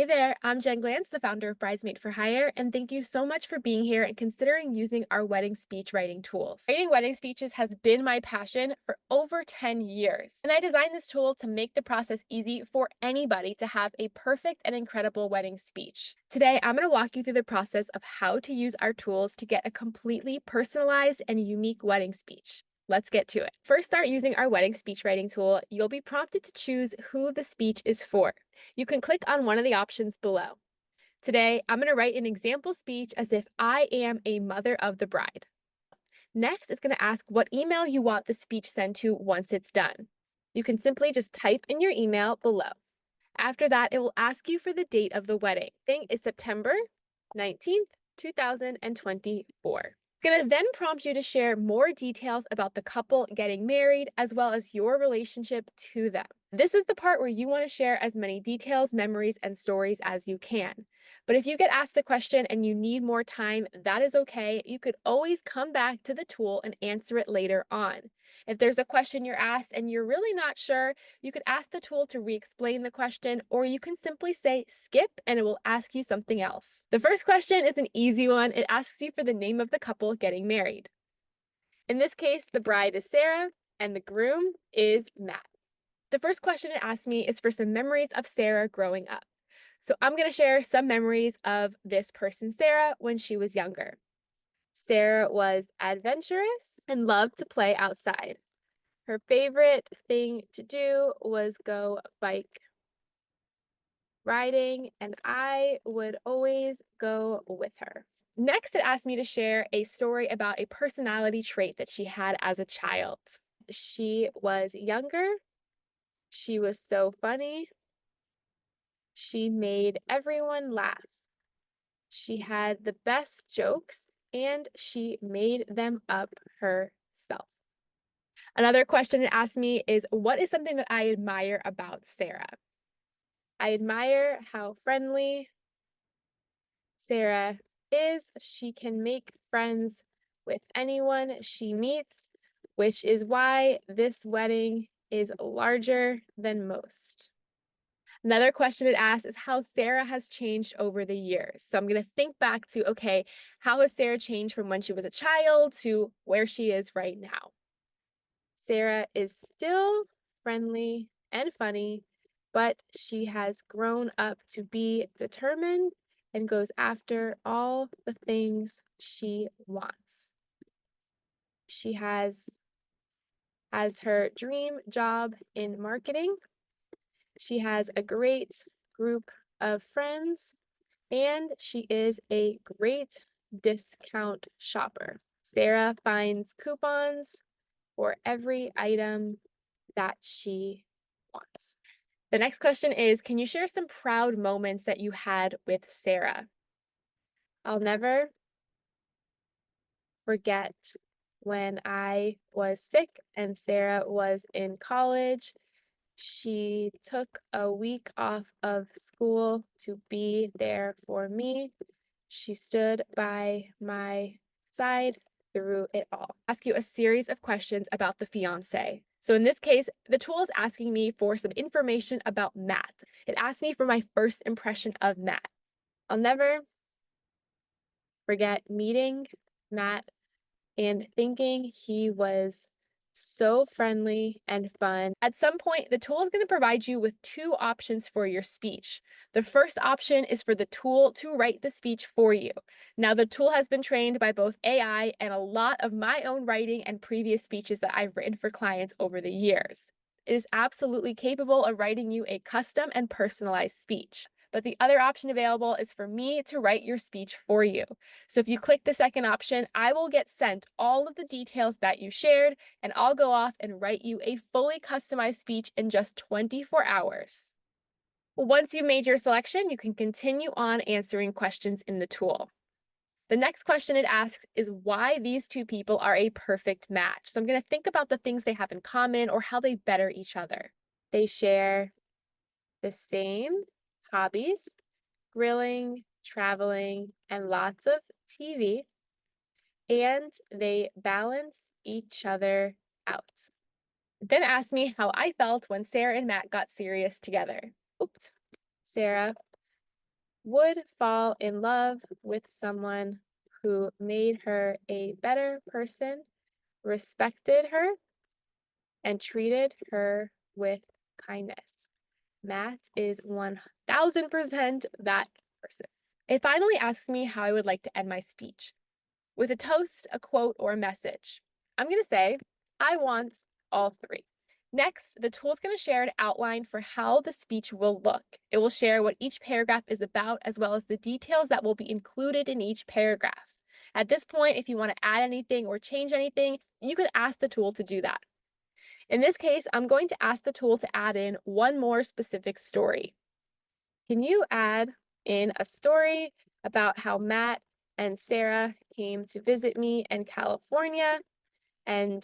Hey there, I'm Jen Glantz, the founder of Bridesmaid for Hire, and thank you so much for being here and considering using our wedding speech writing tools. Writing wedding speeches has been my passion for over 10 years, and I designed this tool to make the process easy for anybody to have a perfect and incredible wedding speech. Today, I'm going to walk you through the process of how to use our tools to get a completely personalized and unique wedding speech. Let's get to it. First, start using our wedding speech writing tool. You'll be prompted to choose who the speech is for. You can click on one of the options below. Today, I'm going to write an example speech as if I am a mother of the bride. Next, it's going to ask what email you want the speech sent to once it's done. You can simply just type in your email below. After that, it will ask you for the date of the wedding. Wedding is September 19th, 2024. It's going to then prompt you to share more details about the couple getting married as well as your relationship to them. This is the part where you want to share as many details, memories, and stories as you can. But if you get asked a question and you need more time, that is okay. You could always come back to the tool and answer it later on. If there's a question you're asked and you're really not sure, you could ask the tool to re-explain the question, or you can simply say skip and it will ask you something else. The first question is an easy one. It asks you for the name of the couple getting married. In this case, the bride is Sarah and the groom is Matt. The first question it asks me is for some memories of Sarah growing up. So I'm going to share some memories of this person, Sarah, when she was younger. Sarah was adventurous and loved to play outside. Her favorite thing to do was go bike riding, and I would always go with her. Next, it asked me to share a story about a personality trait that she had as a child. She was younger. She was so funny. She made everyone laugh. She had the best jokes, and she made them up herself. Another question it asked me is, what is something that I admire about Sarah? I admire how friendly Sarah is. She can make friends with anyone she meets, which is why this wedding is larger than most. Another question it asks is how Sarah has changed over the years. So I'm going to think back to, okay, how has Sarah changed from when she was a child to where she is right now? Sarah is still friendly and funny, but she has grown up to be determined and goes after all the things she wants. She has as her dream job in marketing. She has a great group of friends, and she is a great discount shopper. Sarah finds coupons for every item that she wants. The next question is, can you share some proud moments that you had with Sarah? I'll never forget when I was sick and Sarah was in college. She took a week off of school to be there for me. She stood by my side through it all. Ask you a series of questions about the fiance. So in this case, the tool is asking me for some information about Matt. It asked me for my first impression of Matt. I'll never forget meeting Matt and thinking he was so friendly and fun. At some point, the tool is going to provide you with two options for your speech. The first option is for the tool to write the speech for you. Now, the tool has been trained by both AI and a lot of my own writing and previous speeches that I've written for clients over the years. It is absolutely capable of writing you a custom and personalized speech. But the other option available is for me to write your speech for you. So if you click the second option, I will get sent all of the details that you shared, and I'll go off and write you a fully customized speech in just 24 hours. Once you've made your selection, you can continue on answering questions in the tool. The next question it asks is why these two people are a perfect match. So I'm going to think about the things they have in common or how they better each other. They share the same hobbies, grilling, traveling, and lots of TV, and they balance each other out. Then asked me how I felt when Sarah and Matt got serious together. Oops. Sarah would fall in love with someone who made her a better person, respected her, and treated her with kindness. Matt is 1000% that person. It finally asks me how I would like to end my speech. With a toast, a quote, or a message. I'm going to say, I want all three. Next, the tool is going to share an outline for how the speech will look. It will share what each paragraph is about, as well as the details that will be included in each paragraph. At this point, if you want to add anything or change anything, you could ask the tool to do that. In this case, I'm going to ask the tool to add in one more specific story. Can you add in a story about how Matt and Sarah came to visit me in California and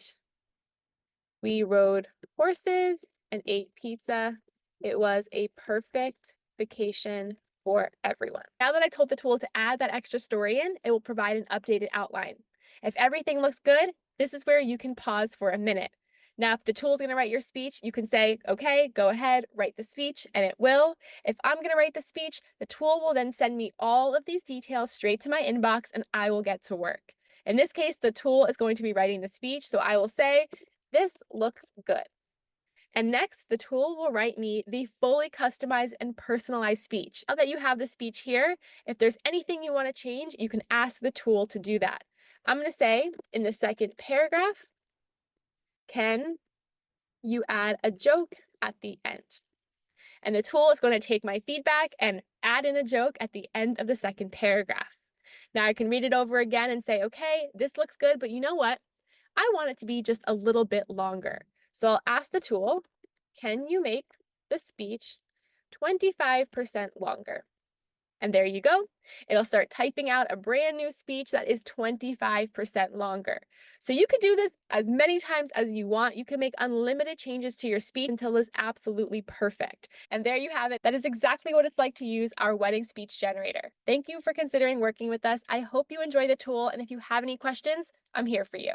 we rode horses and ate pizza? It was a perfect vacation for everyone. Now that I told the tool to add that extra story in, it will provide an updated outline. If everything looks good, this is where you can pause for a minute. Now, if the tool is going to write your speech, you can say, okay, go ahead, write the speech, and it will. If I'm going to write the speech, the tool will then send me all of these details straight to my inbox and I will get to work. In this case, the tool is going to be writing the speech, so I will say, this looks good. And next, the tool will write me the fully customized and personalized speech. Now that you have the speech here, if there's anything you want to change, you can ask the tool to do that. I'm going to say in the second paragraph, can you add a joke at the end? And the tool is going to take my feedback and add in a joke at the end of the second paragraph. Now I can read it over again and say, okay, this looks good, but you know what? I want it to be just a little bit longer. So I'll ask the tool, can you make the speech 25% longer? And there you go. It'll start typing out a brand new speech that is 25% longer. So you could do this as many times as you want. You can make unlimited changes to your speech until it's absolutely perfect. And there you have it. That is exactly what it's like to use our wedding speech generator. Thank you for considering working with us. I hope you enjoy the tool. And if you have any questions, I'm here for you.